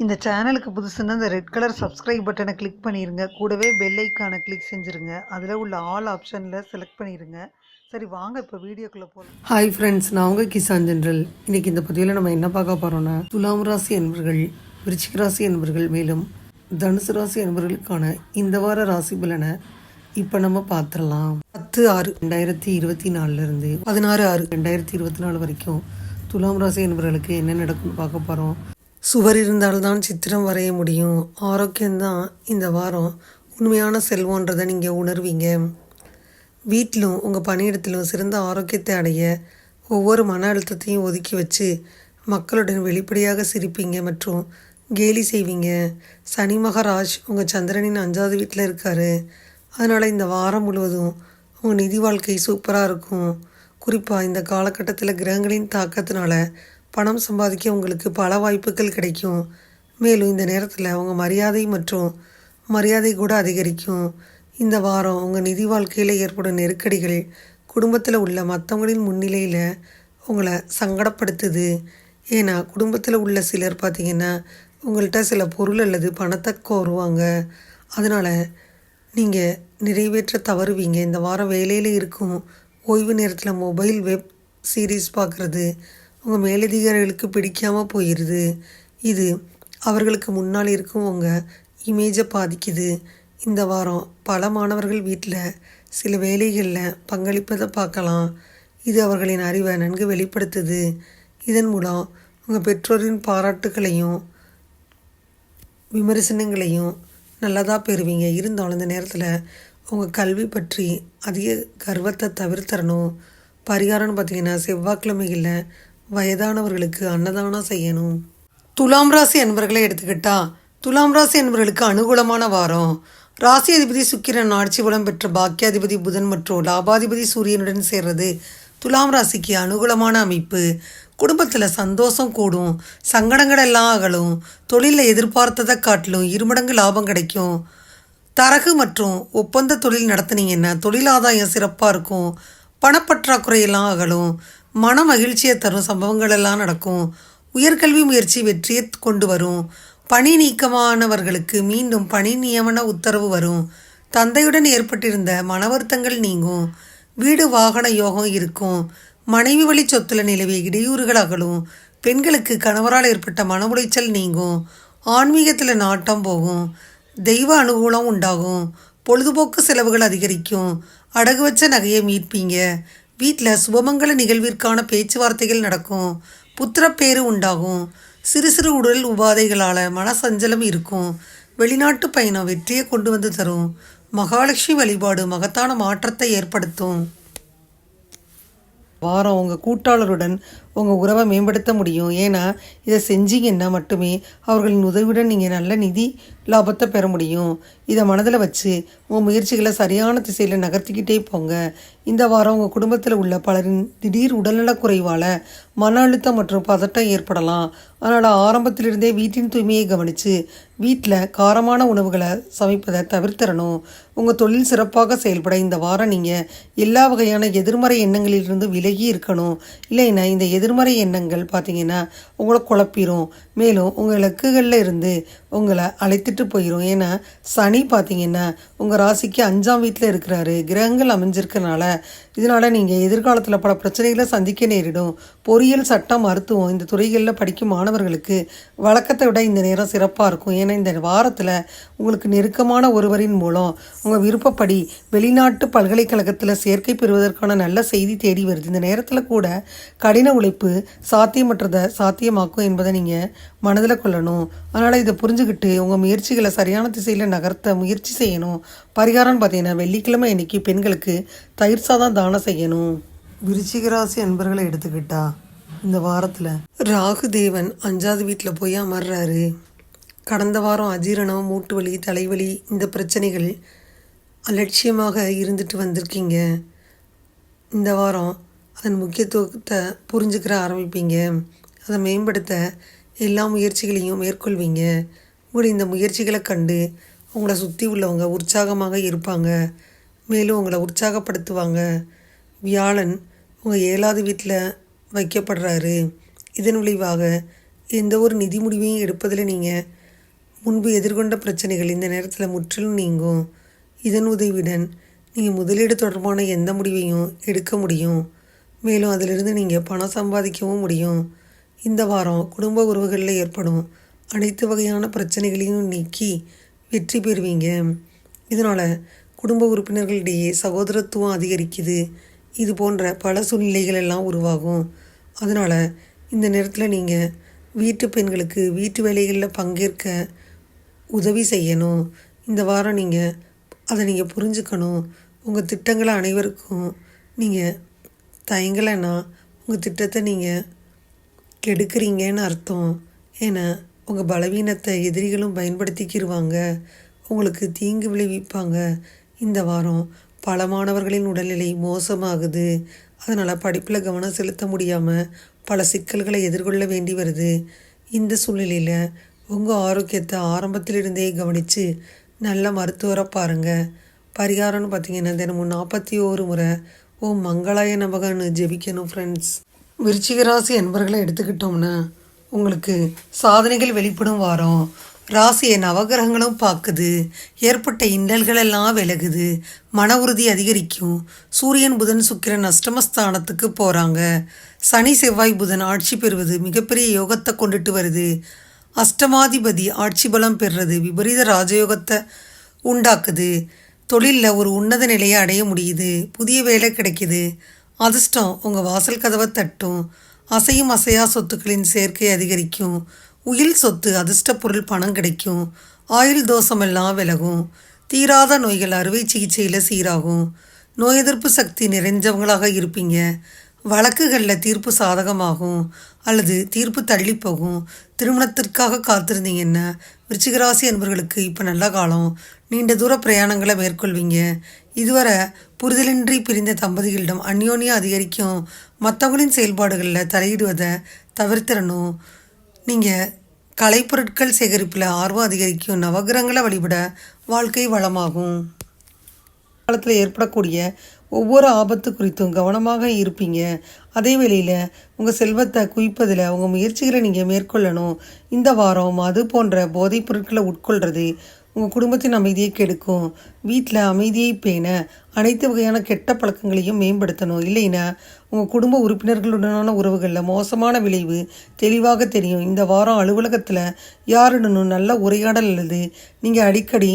இந்த சேனலுக்கு புதுசுன்னா இந்த ரெட் கலர் சப்ஸ்கிரைப் பட்டனை கிளிக் பண்ணிடுங்க. கூடவே பெல் ஐக்கானை கிளிக் செஞ்சுருங்க. அதில் உள்ள ஆல் ஆப்ஷனில் செலக்ட் பண்ணிடுங்க. சரி வாங்க இப்போ வீடியோக்குள்ளே போகலாம். ஹாய் ஃப்ரெண்ட்ஸ், நான் உங்கள் கிசான் ஜென்ரல். இன்றைக்கி இந்த பதிவில் நம்ம என்ன பார்க்க போகிறோன்னா, துலாம் ராசி என்பவர்கள், விருச்சிக ராசி என்பவர்கள், மேலும் தனுசு ராசி என்பவர்களுக்கான இந்த வார ராசி பலனை இப்போ நம்ம பார்த்துடலாம். 10/6/2024 16/6/2024 வரைக்கும் துலாம் ராசி என்பவர்களுக்கு என்ன நடக்கும்னு பார்க்க போகிறோம். சுவர் இருந்தால்தான் சித்திரம் வரைய முடியும். ஆரோக்கியம்தான் இந்த வாரம் உண்மையான செல்வன்றதை நீங்கள் உணர்வீங்க. வீட்டிலும் உங்கள் பணியிடத்திலும் சிறந்த ஆரோக்கியத்தை அடைய ஒவ்வொரு மன அழுத்தத்தையும் ஒதுக்கி வச்சு மக்களுடன் வெளிப்படையாக சிரிப்பீங்க மற்றும் கேலி செய்வீங்க. சனி மகாராஜ் உங்கள் சந்திரனின் 5வது வீட்டில் இருக்கார். அதனால் இந்த வாரம் முழுவதும் உங்கள் நிதி வாழ்க்கை சூப்பராக இருக்கும். குறிப்பாக இந்த காலகட்டத்தில் கிரகங்களின் தாக்கத்தினால பணம் சம்பாதிக்க உங்களுக்கு பல வாய்ப்புகள் கிடைக்கும். மேலும் இந்த நேரத்தில் உங்கள் மரியாதை கூட அதிகரிக்கும். இந்த வாரம் உங்கள் நிதி வாழ்க்கையில் ஏற்படும் நெருக்கடிகள் குடும்பத்தில் உள்ள மற்றவங்களின் முன்னிலையில் உங்களை சங்கடப்படுத்துது. ஏன்னா குடும்பத்தில் உள்ள சிலர் பார்த்திங்கன்னா உங்கள்கிட்ட சில பொருள் அல்லது பணத்தை கோருவாங்க. அதனால் நீங்கள் நிறைவேற்ற தவறுவீங்க. இந்த வாரம் வேலையில் இருக்கும் ஓய்வு நேரத்தில் மொபைல் வெப் சீரீஸ் பார்க்குறது உங்கள் மேலதிகாரிகளுக்கு பிடிக்காமல் போயிடுது. இது அவர்களுக்கு முன்னால் இருக்கும் உங்கள் இமேஜை பாதிக்குது. இந்த வாரம் பல மாணவர்கள் வீட்டில் சில வேலைகளில் பங்களிப்பதை பார்க்கலாம். இது அவர்களின் அறிவை நன்கு வெளிப்படுத்துது. இதன் மூலம் உங்கள் பெற்றோரின் பாராட்டுகளையும் விமர்சனங்களையும் நல்லதாக பெறுவீங்க. இருந்தாலும் இந்த நேரத்தில் உங்கள் கல்வி பற்றி அதிக கர்வத்தை தவிர்த்தரணும். பரிகாரம்னு பார்த்திங்கன்னா செவ்வாய்க்கிழமைகளில் வயதானவர்களுக்கு அன்னதானம் செய்யணும். துலாம் ராசி என்பவர்களை எடுத்துக்கிட்டா, துலாம் ராசி என்பவர்களுக்கு அனுகூலமான வாரம். ராசி அதிபதி சுக்கிரன் ஆட்சி பலம் பெற்ற பாக்கியாதிபதி புதன் மற்றும் லாபாதிபதி சூரியனுடன் சேர்றது துலாம் ராசிக்கு அனுகூலமான அமைப்பு. குடும்பத்தில் சந்தோஷம் கூடும், சங்கடங்கள் எல்லாம் அகலும், தொழிலில் எதிர்பார்த்ததை காட்டிலும் 2 மடங்கு லாபம் கிடைக்கும். தரகு மற்றும் ஒப்பந்த தொழில் நடத்துனீங்கன்னா தொழில் ஆதாயம் சிறப்பாக இருக்கும். பணப்பற்றாக்குறையெல்லாம் அகலும், மன மகிழ்ச்சியை தரும் சம்பவங்கள் எல்லாம் நடக்கும். உயர்கல்வி முயற்சி வெற்றியை கொண்டு வரும். பணி நீக்கமானவர்களுக்கு மீண்டும் பணி நியமன உத்தரவு வரும். தந்தையுடன் ஏற்பட்டிருந்த மன வருத்தங்கள் நீங்கும். வீடு வாகன யோகம் இருக்கும். மனைவி வழி சொத்துல நிலவிய இடையூறுகள் அகலும். பெண்களுக்கு கணவரால் ஏற்பட்ட மன உளைச்சல் நீங்கும். ஆன்மீகத்தில் நாட்டம் போகும். தெய்வ அனுகூலம் உண்டாகும். பொழுதுபோக்கு செலவுகள் அதிகரிக்கும். அடகு வச்ச நகையை மீட்பீங்க. வீட்டில் சுபமங்கல நிகழ்விற்கான பேச்சுவார்த்தைகள் நடக்கும். புத்திரப்பேறு உண்டாகும். சிறு சிறு உடல் உபாதைகளால் மனசஞ்சலம் இருக்கும். வெளிநாட்டு பயணம் வெற்றியை கொண்டு வந்து தரும். மகாலட்சுமி வழிபாடு மகத்தான மாற்றத்தை ஏற்படுத்தும். வாரம் உங்கள் கூட்டாளருடன் உங்கள் உறவை மேம்படுத்த முடியும். ஏன்னா இதை செஞ்சீங்கன்னா மட்டுமே அவர்களின் உதவியுடன் நீங்கள் நல்ல நிதி லாபத்தை பெற முடியும். இதை மனதில் வச்சு உங்கள் முயற்சிகளை சரியான திசையில் நகர்த்திக்கிட்டே போங்க. இந்த வாரம் உங்கள் குடும்பத்தில் உள்ள பலரின் திடீர் உடல்நலக் குறைவால் மன அழுத்தம் மற்றும் பதட்டம் ஏற்படலாம். அதனால் ஆரம்பத்திலிருந்தே வீட்டின் தூய்மையை கவனித்து வீட்டில் காரமான உணவுகளை சமைப்பதை தவிர்த்திடணும். உங்கள் தொழில் சிறப்பாக செயல்பட இந்த வாரம் நீங்கள் எல்லா வகையான எதிர்மறை எண்ணங்களிலிருந்து விலகி இருக்கணும். இல்லைன்னா இந்த எதிர்மறை எண்ணங்கள் பார்த்திங்கன்னா உங்களை குழப்பிடும். மேலும் உங்கள் இலக்குகளில் இருந்து உங்களை அழைத்துட்டு போயிடும். ஏன்னா சனி பார்த்திங்கன்னா உங்கள் ராசிக்கு 5ஆம் வீட்டில் இருக்கிறாரு. கிரகங்கள் அமைஞ்சிருக்கனால இதனால் நீங்கள் எதிர்காலத்தில் பல பிரச்சனைகளை சந்திக்க நேரிடும். பொறியியல், சட்டம், மருத்துவம் இந்த துறைகளில் படிக்கும் மாணவர்களுக்கு வழக்கத்தை விட இந்த நேரம் சிறப்பாக இருக்கும். ஏன்னா இந்த வாரத்தில் உங்களுக்கு நெருக்கமான ஒருவரின் மூலம் உங்கள் விருப்பப்படி வெளிநாட்டு பல்கலைக்கழகத்தில் சேர்க்கை பெறுவதற்கான நல்ல செய்தி தேடி வருது. இந்த நேரத்தில் கூட கடின உழைப்பு சாத்தியமற்றதை சாத்தியமாக்கும் என்பதை நீங்கள் மனதில் கொள்ளணும். அதனால் இதை புரிஞ்சுக்கிட்டு உங்கள் முயற்சிகளை சரியான திசையில் நகர்த்த முயற்சி செய்யணும். பரிகாரம்னு பார்த்தீங்கன்னா வெள்ளிக்கிழமை இன்னைக்கு பெண்களுக்கு தயிர் சாதம் தானம் செய்யணும். விருச்சிக ராசி அன்பர்களை எடுத்துக்கிட்டா இந்த வாரத்தில் ராகு தேவன் 5வது வீட்டில் போய் அமர்றாரு. கடந்த வாரம் அஜீரணம், மூட்டு வலி, தலைவலி இந்த பிரச்சனைகள் அலட்சியமாக இருந்துட்டு வந்திருக்கீங்க. இந்த வாரம் அதன் முக்கியத்துவத்தை புரிஞ்சுக்கிற ஆரம்பிப்பீங்க. அதை மேம்படுத்த எல்லா முயற்சிகளையும் மேற்கொள்வீங்க. உங்களுடைய இந்த முயற்சிகளை கண்டு உங்களை சுற்றி உள்ளவங்க உற்சாகமாக இருப்பாங்க. மேலும் உங்களை உற்சாகப்படுத்துவாங்க. வியாழன் உங்கள் 7வது வீட்டில் வைக்கப்படுறாரு. இதன் விளைவாக எந்த ஒரு நிதி முடிவையும் எடுப்பதில் நீங்கள் முன்பு எதிர்கொண்ட பிரச்சனைகள் இந்த நேரத்தில் முற்றிலும் நீங்கும். இதன் உதவியுடன் நீங்கள் முதலீடு தொடர்பான எந்த முடிவையும் எடுக்க முடியும். மேலும் அதிலிருந்து நீங்கள் பணம் சம்பாதிக்கவும் முடியும். இந்த வாரம் குடும்ப உறவுகளில் ஏற்படும் அனைத்து வகையான பிரச்சனைகளையும் நீக்கி வெற்றி பெறுவீங்க. இதனால் குடும்ப உறுப்பினர்களிடையே சகோதரத்துவம் அதிகரிக்குது. இது போன்ற பல சூழ்நிலைகள் எல்லாம் உருவாகும். அதனால் இந்த நேரத்தில் நீங்கள் வீட்டு பெண்களுக்கு வீட்டு வேலைகளில் பங்கேற்க உதவி செய்யணும். இந்த வாரம் அதை நீங்கள் புரிஞ்சுக்கணும். உங்கள் திட்டங்களை அனைவருக்கும் நீங்கள் தயங்கலைன்னா உங்கள் திட்டத்தை நீங்கள் கெடுக்கிறீங்கன்னு அர்த்தம். ஏன்னா உங்கள் பலவீனத்தை எதிரிகளும் பயன்படுத்திக்கிடுவாங்க, உங்களுக்கு தீங்கு விளைவிப்பாங்க. இந்த வாரம் பல மாணவர்களின் உடல்நிலை மோசமாகுது. அதனால் படிப்பில் கவனம் செலுத்த முடியாமல் பல சிக்கல்களை எதிர்கொள்ள வேண்டி வருது. இந்த சூழ்நிலையில் உங்கள் ஆரோக்கியத்தை ஆரம்பத்திலிருந்தே கவனித்து நல்ல மருத்துவரை பாருங்கள். பரிகாரம்னு பார்த்தீங்கன்னா தினமும் 41 முறை ஓம் மங்களாய நமகன்னு ஜெபிக்கணும் ஃப்ரெண்ட்ஸ். விருச்சிக ராசி அன்பர்களை எடுத்துக்கிட்டோம்னா உங்களுக்கு சாதனைகள் வெளிப்படும் வாரம். ராசியை நவகிரகங்களும் பார்க்குது. ஏற்பட்ட இன்னல்கள் எல்லாம் விலகுது. மன உறுதி அதிகரிக்கும். சூரியன் புதன் சுக்கிரன் அஷ்டமஸ்தானத்துக்கு போகிறாங்க. சனி செவ்வாய் புதன் ஆட்சி பெறுவது மிகப்பெரிய யோகத்தை கொண்டுட்டு வருது. அஷ்டமாதிபதி ஆட்சி பலம் பெறுறது விபரீத ராஜயோகத்தை உண்டாக்குது. தொழிலில் ஒரு உன்னத நிலையை அடைய முடியுது. புதிய வேலை கிடைக்கிது. அதிர்ஷ்டம் உங்கள் வாசல் கதவை தட்டும். அசையும் அசையா சொத்துக்களின் சேர்க்கை அதிகரிக்கும். உயில் சொத்து அதிர்ஷ்ட பொருள் பணம் கிடைக்கும். ஆயுள் தோஷமெல்லாம் விலகும். தீராத நோய்கள் அறுவை சிகிச்சையில் சீராகும். நோய் எதிர்ப்பு சக்தி நிறைஞ்சவங்களாக இருப்பீங்க. வழக்குகளில் தீர்ப்பு சாதகமாகும் அல்லது தீர்ப்பு தள்ளி போகும். திருமணத்திற்காக காத்திருந்தீங்கன்னா விருச்சிகராசி என்பவர்களுக்கு இப்போ நல்ல காலம். நீண்ட தூர பிரயாணங்களை மேற்கொள்வீங்க. இதுவரை புரிதலின்றி பிரிந்த தம்பதிகளிடம் அந்யோன்யம் அதிகரிக்கும். மற்றவங்களின் செயல்பாடுகளில் தலையிடுவதை தவிர்த்திடணும். நீங்கள் கலைப்பொருட்கள் சேகரிப்பில் ஆர்வம் அதிகரிக்கும். நவகிரகங்களை வழிபட வாழ்க்கை வளமாகும். காலத்தில் ஏற்படக்கூடிய ஒவ்வொரு ஆபத்து குறித்தும் கவனமாக இருப்பீங்க. அதே வேளையில் உங்கள் செல்வத்தை குவிப்பதில் உங்கள் முயற்சிகளை நீங்கள் மேற்கொள்ளணும். இந்த வாரம் மது போன்ற போதைப் பொருட்களை உட்கொள்கிறது உங்கள் குடும்பத்தின் அமைதியை கெடுக்கும். வீட்டில் அமைதியை பேண அனைத்து வகையான கெட்ட பழக்கங்களையும் மேம்படுத்தணும். இல்லைன்னா உங்கள் குடும்ப உறுப்பினர்களுடனான உறவுகளில் மோசமான விளைவு தெளிவாக தெரியும். இந்த வாரம் அலுவலகத்தில் யாருடனும் நல்ல உரையாடல் அல்லது நீங்கள் அடிக்கடி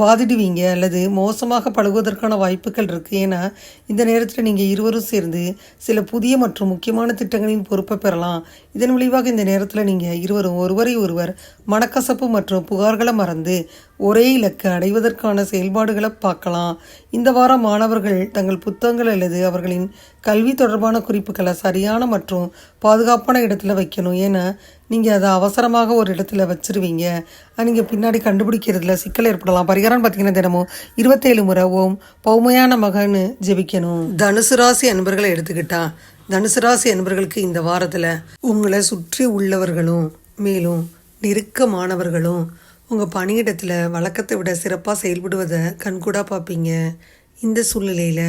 வாதிடுவீங்க அல்லது மோசமாக பழகுவதற்கான வாய்ப்புகள் இருக்குது. ஏன்னா இந்த நேரத்தில் நீங்கள் இருவரும் சேர்ந்து சில புதிய மற்றும் முக்கியமான திட்டங்களின் பொறுப்பை பெறலாம். இதன் விளைவாக இந்த நேரத்தில் நீங்கள் இருவரும் ஒருவரை ஒருவர் மனக்கசப்பு மற்றும் புகார்களை மறந்து ஒரே இலக்கை அடைவதற்கான செயல்பாடுகளை பார்க்கலாம். இந்த வாரம் மாணவர்கள் தங்கள் புத்தகங்கள் அல்லது அவர்களின் கல்வி தொடர்பான குறிப்புகளை சரியான மற்றும் பாதுகாப்பான இடத்துல வைக்கணும். ஏன்னா நீங்கள் அதை அவசரமாக ஒரு இடத்துல வச்சுருவீங்க. நீங்கள் பின்னாடி கண்டுபிடிக்கிறதுல சிக்கல் ஏற்படலாம். பரிகாரம்னு பார்த்தீங்கன்னா தினமும் 27 முறை ஓம் பௌமையான மகன்னு ஜெபிக்கணும். தனுசு ராசி அன்பர்களை எடுத்துக்கிட்டா தனுசு ராசி அன்பர்களுக்கு இந்த வாரத்தில் உங்களை சுற்றி உள்ளவர்களும் மேலும் நெருக்கமானவர்களும் உங்கள் பணியிடத்தில் வழக்கத்தை விட சிறப்பாக செயல்படுவதை கண்கூடாக பார்ப்பீங்க. இந்த சூழ்நிலையில்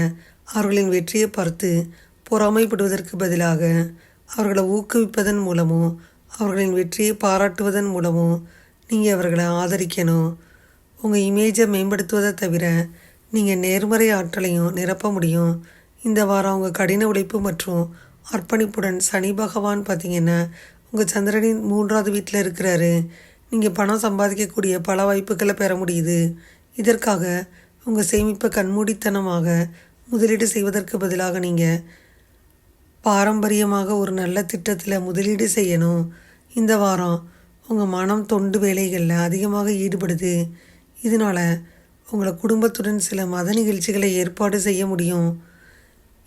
அவர்களின் வெற்றியை பார்த்து பொறாமைப்படுவதற்கு பதிலாக அவர்களை ஊக்குவிப்பதன் மூலமும் அவர்களின் வெற்றியை பாராட்டுவதன் மூலமும் நீங்கள் அவர்களை ஆதரிக்கணும். உங்கள் இமேஜை மேம்படுத்துவதை தவிர நீங்கள் நேர்மறை ஆற்றலையும் நிரப்ப முடியும். இந்த வாரம் உங்கள் கடின உழைப்பு மற்றும் அர்ப்பணிப்புடன் சனி பகவான் பார்த்திங்கன்னா உங்கள் சந்திரனின் 3வது வீட்டில் இருக்கிறாரு. நீங்கள் பணம் சம்பாதிக்கக்கூடிய பல வாய்ப்புகளை பெற முடியுது. இதற்காக உங்கள் சேமிப்பை கண்மூடித்தனமாக முதலீடு செய்வதற்கு பதிலாக நீங்கள் பாரம்பரியமாக ஒரு நல்ல திட்டத்தில் முதலீடு செய்யணும். இந்த வாரம் உங்கள் மனம் தொண்டு வேலைகளில் அதிகமாக ஈடுபடுது. இதனால் உங்களை குடும்பத்துடன் சில மத நிகழ்ச்சிகளை ஏற்பாடு செய்ய முடியும்.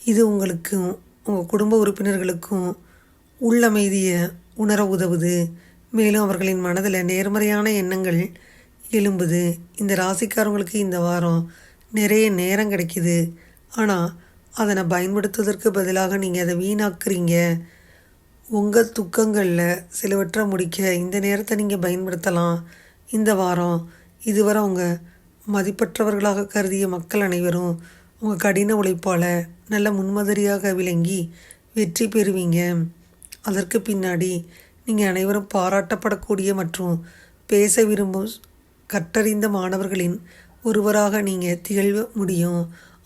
இது உங்களுக்கும் உங்கள் குடும்ப உறுப்பினர்களுக்கும் உள்ளமைதியை உணர உதவுது. மேலும் அவர்களின் மனதில் நேர்மறையான எண்ணங்கள் எழும்புது. இந்த ராசிக்காரங்களுக்கு இந்த வாரம் நிறைய நேரம் கிடைக்கிது. ஆனால் அதனை பயன்படுத்துவதற்கு பதிலாக நீங்கள் அதை வீணாக்குறீங்க. உங்கள் துக்கங்களில் சிலவற்றை முடிக்க இந்த நேரத்தை நீங்கள் பயன்படுத்தலாம். இந்த வாரம் இதுவரை உங்கள் மதிப்பற்றவர்களாக கருதிய மக்கள் அனைவரும் உங்கள் கடின உழைப்பால் நல்ல முன்மாதிரியாக விளங்கி வெற்றி பெறுவீங்க. அதற்கு பின்னாடி நீங்கள் அனைவரும் பாராட்டப்படக்கூடிய மற்றும் பேச விரும்பும் கற்றறிந்த மாணவர்களின் ஒருவராக நீங்கள் திகழ முடியும்.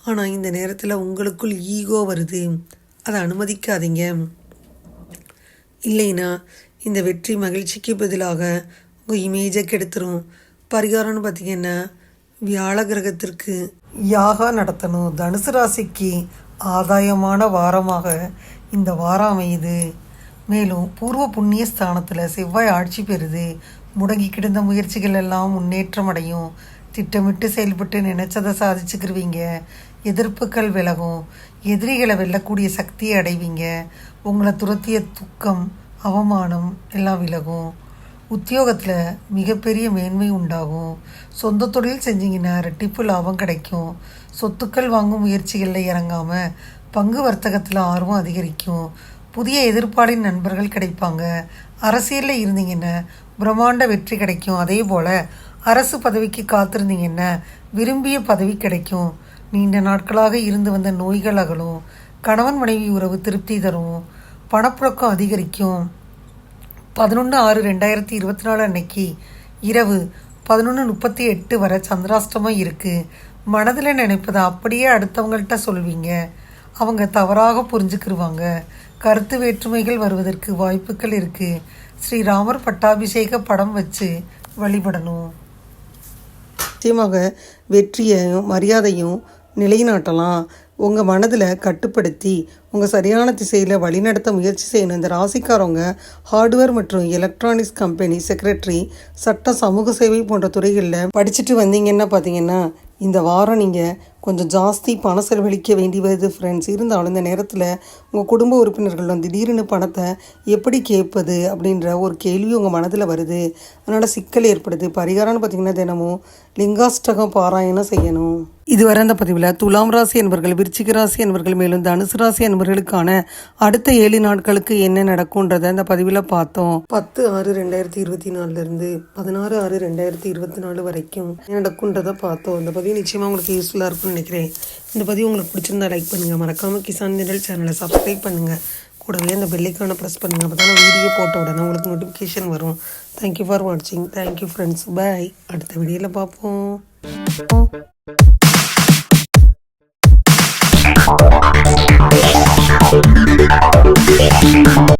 ஆனால் இந்த நேரத்தில் உங்களுக்குள் ஈகோ வருது, அதை அனுமதிக்காதீங்க. இல்லைன்னா இந்த வெற்றி மகிழ்ச்சிக்கு பதிலாக உங்கள் இமேஜை கெடுத்துரும். பரிகாரம்னு பார்த்திங்கன்னா வியாழ கிரகத்திற்கு யாகா நடத்தணும். தனுசு ராசிக்கு ஆதாயமான வாரமாக இந்த வாரம் அமையுது. மேலும் பூர்வ புண்ணிய ஸ்தானத்தில் செவ்வாய் ஆட்சி பெறுது. முடங்கி கிடந்த முயற்சிகள் எல்லாம் முன்னேற்றம் அடையும். திட்டமிட்டு செயல்பட்டு நினைச்சதை சாதிச்சுக்கிருவீங்க. எதிர்ப்புகள் விலகும். எதிரிகளை வெல்லக்கூடிய சக்தியை அடைவீங்க. உங்களை துரத்திய துக்கம் அவமானம் எல்லாம் விலகும். உத்தியோகத்தில் மிகப்பெரிய மேன்மை உண்டாகும். சொந்த தொழில் செஞ்சிங்கன்னா ரெட்டிப்பு லாபம் கிடைக்கும். சொத்துக்கள் வாங்கும் முயற்சிகளில் இறங்காமல் பங்கு வர்த்தகத்தில் ஆர்வம் அதிகரிக்கும். புதிய எதிர்ப்பாளின் நண்பர்கள் கிடைப்பாங்க. அரசியலில் இருந்தீங்கன்னா பிரம்மாண்ட வெற்றி கிடைக்கும். அதே போல் அரசு பதவிக்கு காத்திருந்தீங்கன்னா விரும்பிய பதவி கிடைக்கும். நீண்ட நாட்களாக இருந்து வந்த நோய்கள் அகலும். கணவன் மனைவி உறவு திருப்தி தரும். பணப்புழக்கம் அதிகரிக்கும். 11/6/2024 அன்னைக்கு இரவு 11:38 வரை சந்திராஷ்டமம் இருக்குது. மனதில் நினைப்பதை அப்படியே அடுத்தவங்கள்ட்ட சொல்வீங்க. அவங்க தவறாக புரிஞ்சுக்கிருவாங்க. கருத்து வேற்றுமைகள் வருவதற்கு வாய்ப்புகள் இருக்குது. ஸ்ரீராமர் பட்டாபிஷேக படம் வச்சு வழிபடணும். நிச்சயமாக வெற்றியையும் மரியாதையும் நிலைநாட்டலாம். உங்கள் மனதில் கட்டுப்படுத்தி உங்கள் சரியான திசையில் வழிநடத்த முயற்சி செய்யணும். இந்த ராசிக்காரவங்க ஹார்ட்வேர் மற்றும் எலக்ட்ரானிக்ஸ் கம்பெனி செக்ரட்டரி, சட்ட சமூக சேவை போன்ற துறைகளில் படிச்சுட்டு வந்தீங்கன்னா பார்த்தீங்கன்னா இந்த வாரம் நீங்கள் கொஞ்சம் ஜாஸ்தி பணம் செலவழிக்க வேண்டி வருது ஃப்ரெண்ட்ஸ். இருந்தாலும் இந்த நேரத்தில் உங்கள் குடும்ப உறுப்பினர்கள் திடீர்னு பணத்தை எப்படி கேட்பது அப்படின்ற ஒரு கேள்வி உங்கள் மனதில் வருது. அதனால் சிக்கல் ஏற்படுது. பரிகாரம்னு பார்த்திங்கன்னா தினமும் லிங்காஷ்டகம் பாராயணம் செய்யணும். இதுவரை அந்த பதிவில் துலாம் ராசி என்பவர்கள், விருச்சிக ராசி என்பவர்கள், மேலும் தனுசு ராசி என்பவர்களுக்கான அடுத்த 7 நாட்களுக்கு என்ன நடக்கும்ன்றதை அந்த பதிவில் பார்த்தோம். 10/6/2024 16/6/2024 வரைக்கும் நடக்கும்ன்றதை பார்த்தோம். இந்த பதிவு நிச்சயமாக உங்களுக்கு யூஸ்ஃபுல்லாக இருக்கும்னு நினைக்கிறேன். இந்த பதிவு உங்களுக்கு பிடிச்சிருந்தா லைக் பண்ணுங்கள். மறக்காமல் கிசான் திடல் சேனலை சப்ஸ்கிரைப் பண்ணுங்கள். கூடவே அந்த பெல்லைக்கான ப்ரெஸ் பண்ணுங்கள். அப்போ தான் நான் வீடியோ போட்ட உடனே உங்களுக்கு நோட்டிஃபிகேஷன் வரும். தேங்க்யூ ஃபார் வாட்சிங். Thank you friends. பாய். அடுத்த வீடியோவில் பார்ப்போம்.